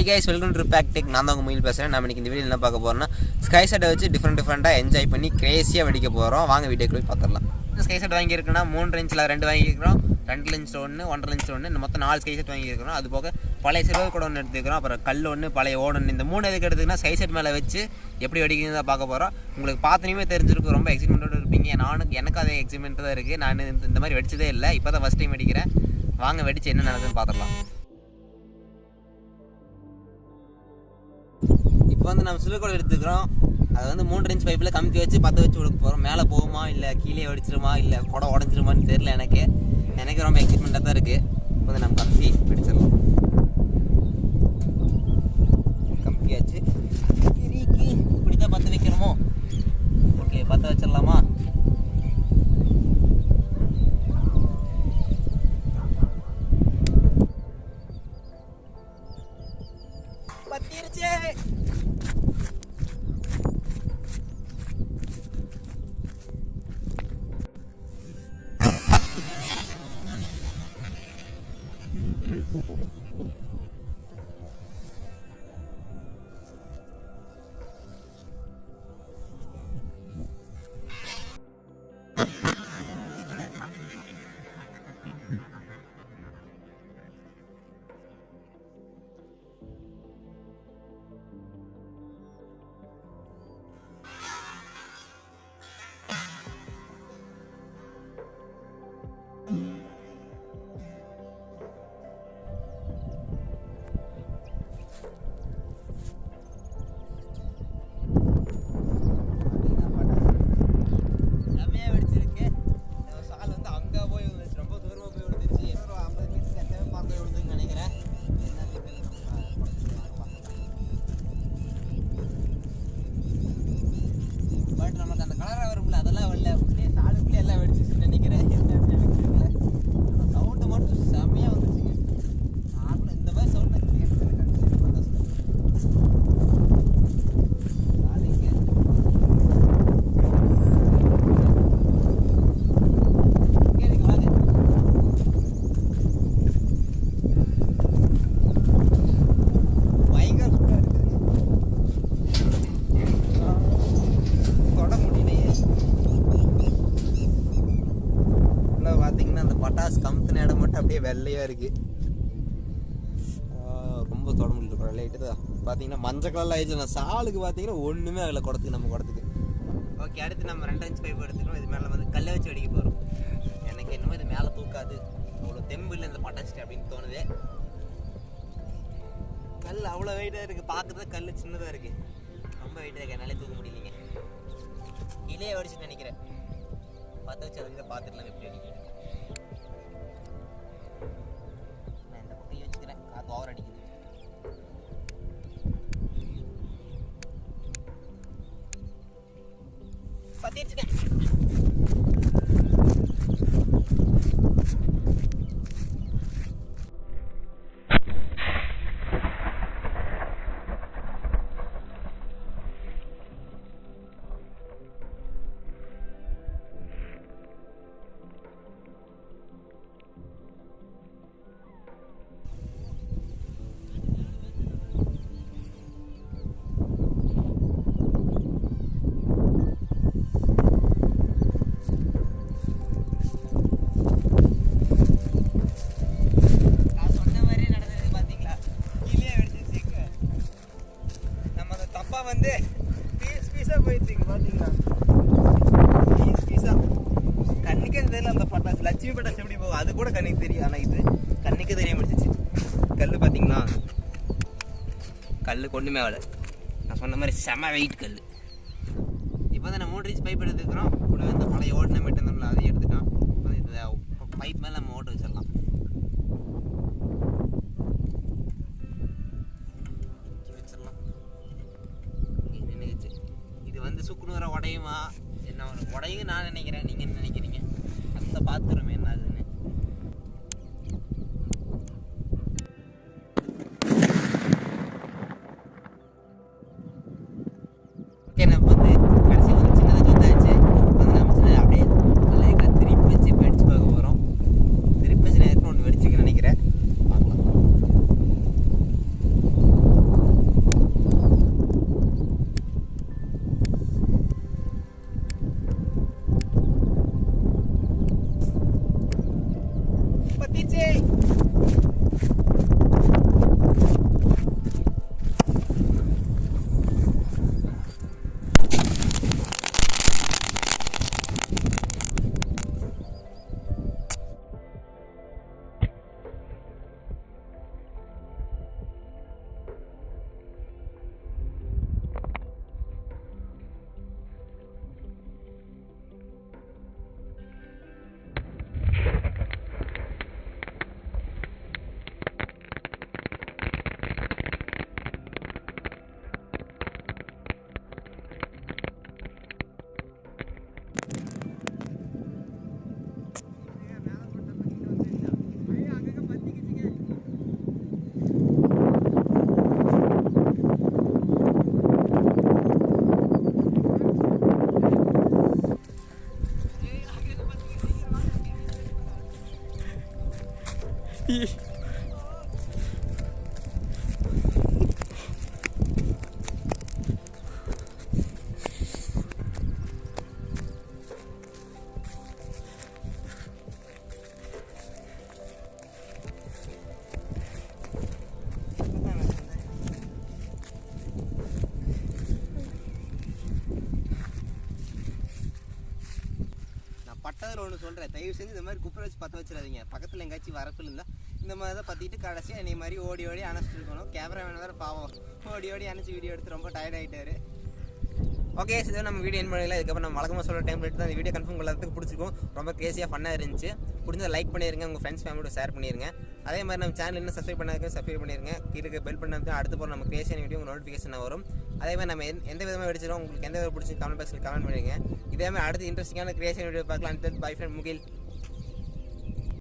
Guys, welcome to back tech. நான் தான் உங்கள் மொயில் பேசுகிறேன். நம்ம இன்றைக்கி இந்த வீடியோ என்ன பார்க்க போகிறோம்னா, ஸ்கை செட்டை வச்சு டிஃப்ரெண்ட்டாக என்ஜாய் பண்ணி கிரேஸியாக வெடிக்க போகிறோம். வாங்க வீடியோக்கு போய் பார்த்துடலாம். ஸ்கை செட் வாங்கியிருக்குன்னா 3 இன்ச்சில் 2 வாங்கியிருக்கிறோம், 2 இன்ச்சில் 1, 1.5 இன்ச்சில் 1, இந்த மொத்தம் 4 ஸ்கை செட் வாங்கியிருக்கிறோம். அது போக பழைய சிறுவர் கூட ஒன்று எடுத்துக்கிறோம், அப்புறம் கல் ஒன்று, பழைய ஓடொன்று. இந்த 3 எதுக்கு எடுத்துக்கினா ஸ்கை செட் மேலே வச்சு எப்படி வெடிக்கிறது தான் பார்க்க போகிறோம். உங்களுக்கு பார்த்தனையுமே தெரிஞ்சிருக்கும், ரொம்ப எக்ஸைட்மெண்ட்டோடு இருப்பீங்க. எனக்கு அதே எக்ஸைட்மெண்ட் தான் இருக்குது. நான் இந்த மாதிரி வெடிச்சதே இல்லை, இப்போ தான் ஃபஸ்ட் டைம் வெடிக்கிறேன். வாங்க வெடிச்சு என்ன நடக்குதுன்னு பார்த்துடலாம். இப்போ வந்து நம்ம சிலுவை கூட எடுத்துக்கிறோம். அது வந்து 3 இன்ச் பைப்பில் கமுத்தி வச்சு பற்ற வச்சு கொடுக்க போகிறோம். மேலே போகுமா இல்லை கீழே வெடிச்சிருமா இல்லை குடம் உடஞ்சிருமான்னு தெரியல. எனக்கு ரொம்ப எக்ஸைட்மெண்ட்டாக தான் இருக்குது. இப்போ வந்து நம்ம கமுத்தி வெடிச்சிடலாம். கமுத்தியாச்சு. இப்படி தான் பற்ற வைக்கணுமோ? ஓகே, பற்ற வச்சிடலாமா? பத்திருச்சே. நமக்கு அந்த கலராக வரும்ல, அதெல்லாம் வரல. அப்படியே சாடுக்குள்ளே எல்லாம் வெடிச்சிச்சுன்னு நினைக்கிறேன். சவுண்டு மட்டும் செம்மையாக வந்துச்சுங்க. நார்மலாக இந்த மாதிரி சவுண்ட் நான் கேட்டதில்லை. பட்டாசு கமுத்தின இடம் மட்டும் அப்படியே வெள்ளையாக இருக்குது. ரொம்ப தொட முடியல. லைட்டு தான் பார்த்தீங்கன்னா மஞ்சள் கலரில் ஆயிடுச்சு. நான் சாலுக்கு பார்த்தீங்கன்னா ஒன்றுமே அதில் குடத்துக்கு நம்ம குடத்துக்கு. ஓகே, அடுத்து நம்ம 2 இன்ச் பைப் எடுத்துக்கிறோம். இது மேலே வந்து கல்லை வச்சு வெடிக்க போகிறோம். எனக்கு என்னமோ இது மேலே தூக்காது, அவ்வளோ தெம்பு இல்லை இந்த பட்டாசு அப்படின்னு தோணுது. கல் அவ்வளோ வெயிட்டாக இருக்குது. பார்க்குறது கல் சின்னதாக இருக்குது, ரொம்ப வெயிட்டாக இருக்குது. என்னாலே தூக்க முடியலைங்க. இலையே வெடிச்சுன்னு நினைக்கிறேன். பற்ற வச்சு அதை தான் பார்த்துக்கலாம் எப்படி அடிக்கிறேன். நான் இந்த பக்கம் வச்சுக்கிறேன், காற்று ஓவர் அடிக்குது. பற்றிடுச்சுக்கேன். வந்து பீஸாக போயிடுச்சுங்க. பார்த்தீங்களா, பீஸாக கண்ணுக்கே தெரியல. அந்த பட்டாசு லட்சுமி பட்டாசு எப்படி போகும் அது கூட கண்ணுக்கு தெரியும். ஆனால் இது கண்ணுக்கு தெரிய முடிச்சிச்சு. கல் பார்த்தீங்கன்னா, கல் கொண்டுமே ஆகலை. நான் சொன்ன மாதிரி செம வெயிட் கல். இப்போ வந்து நான் 3 இன்ச் பைப் எடுத்துக்கிறோம். கூட அந்த பழைய ஓட்டின மீட்டு இருந்தோம்ல, அதையும் எடுத்துட்டோம். இப்போ இந்த பைப் மேலே நம்ம ஓட்ட வச்சிடலாம். இது வந்து சுக்குநூறாக உடையுமா என்ன உடையும் நான் நினைக்கிறேன். நீங்கள் என்ன நினைக்கிறீங்க? அந்த பார்த்துருமே என்ன ஆகுதுன்னு. ஓகே, நம்ம வந்து கடைசி ஒரு சின்னதாக வந்தாச்சு. வந்து நம்ம அப்படியே நல்லா திருப்பி வச்சு வெடிச்சு பார்க்க போகிறோம். திருப்பி வச்சு நான் ஒன்று வெடிச்சுக்க நினைக்கிறேன். பார்க்கலாம். பட்டதில் ஒன்று சொல்கிறேன், தயவு செஞ்சு இந்த மாதிரி குப்பரை வச்சு பற்ற வச்சிடாதீங்க. பக்கத்தில் எங்கேயாச்சும் வரப்பில் இருந்தால் இந்த மாதிரி தான் பற்றிட்டு கடைசியாக என்னை மாதிரி ஓடி ஓடி அணைச்சிட்டு இருக்கணும். கேமராமேன் வேறு பாவம் ஓடி ஓடி அணைச்சி வீடியோ எடுத்து ரொம்ப டயர்ட் ஆகிட்டாரு. ஓகே, இதை நம்ம வீடியோ என் பண்ணல. இதுக்கப்புறம் நம்ம வழக்கமாக சொல்கிற டைம் தான் இந்த வீடியோ கன்ஃபார்ம் கொள்ளாததுக்கு பிடிச்சிருக்கும். ரொம்ப கிரேசியாக ஃபன்னாக இருந்துச்சு. பிடிச்சதை லைக் பண்ணிடுங்க, உங்கள் ஃப்ரெண்ட்ஸ் ஃபேமிலியோட ஷேர் பண்ணிடுங்க. அதே மாதிரி நம்ம சேனல் இன்னும் சப்ஸ்கிரைப் பண்ணாதுக்கு சப்ஸ்கிரைப் பண்ணிடுங்க. கீழே பெல் பண்ணது அடுத்து போகிற நம்ம கிரேசியான வீடியோ உங்கள் நோட்டிஃபிகேஷன் வரும். அதே மாதிரி நம்ம எந்த விதமாக வெடிச்சிடும் உங்களுக்கு எந்த விதம் பிடிச்சி கமெண்ட் பாக்ஸில் கமெண்ட் பண்ணிடுங்க. இதே மாதிரி அடுத்து இன்ட்ரெஸ்டிங்கான கிரேசியான வீடியோ பார்க்கலாம். By friend Mugil.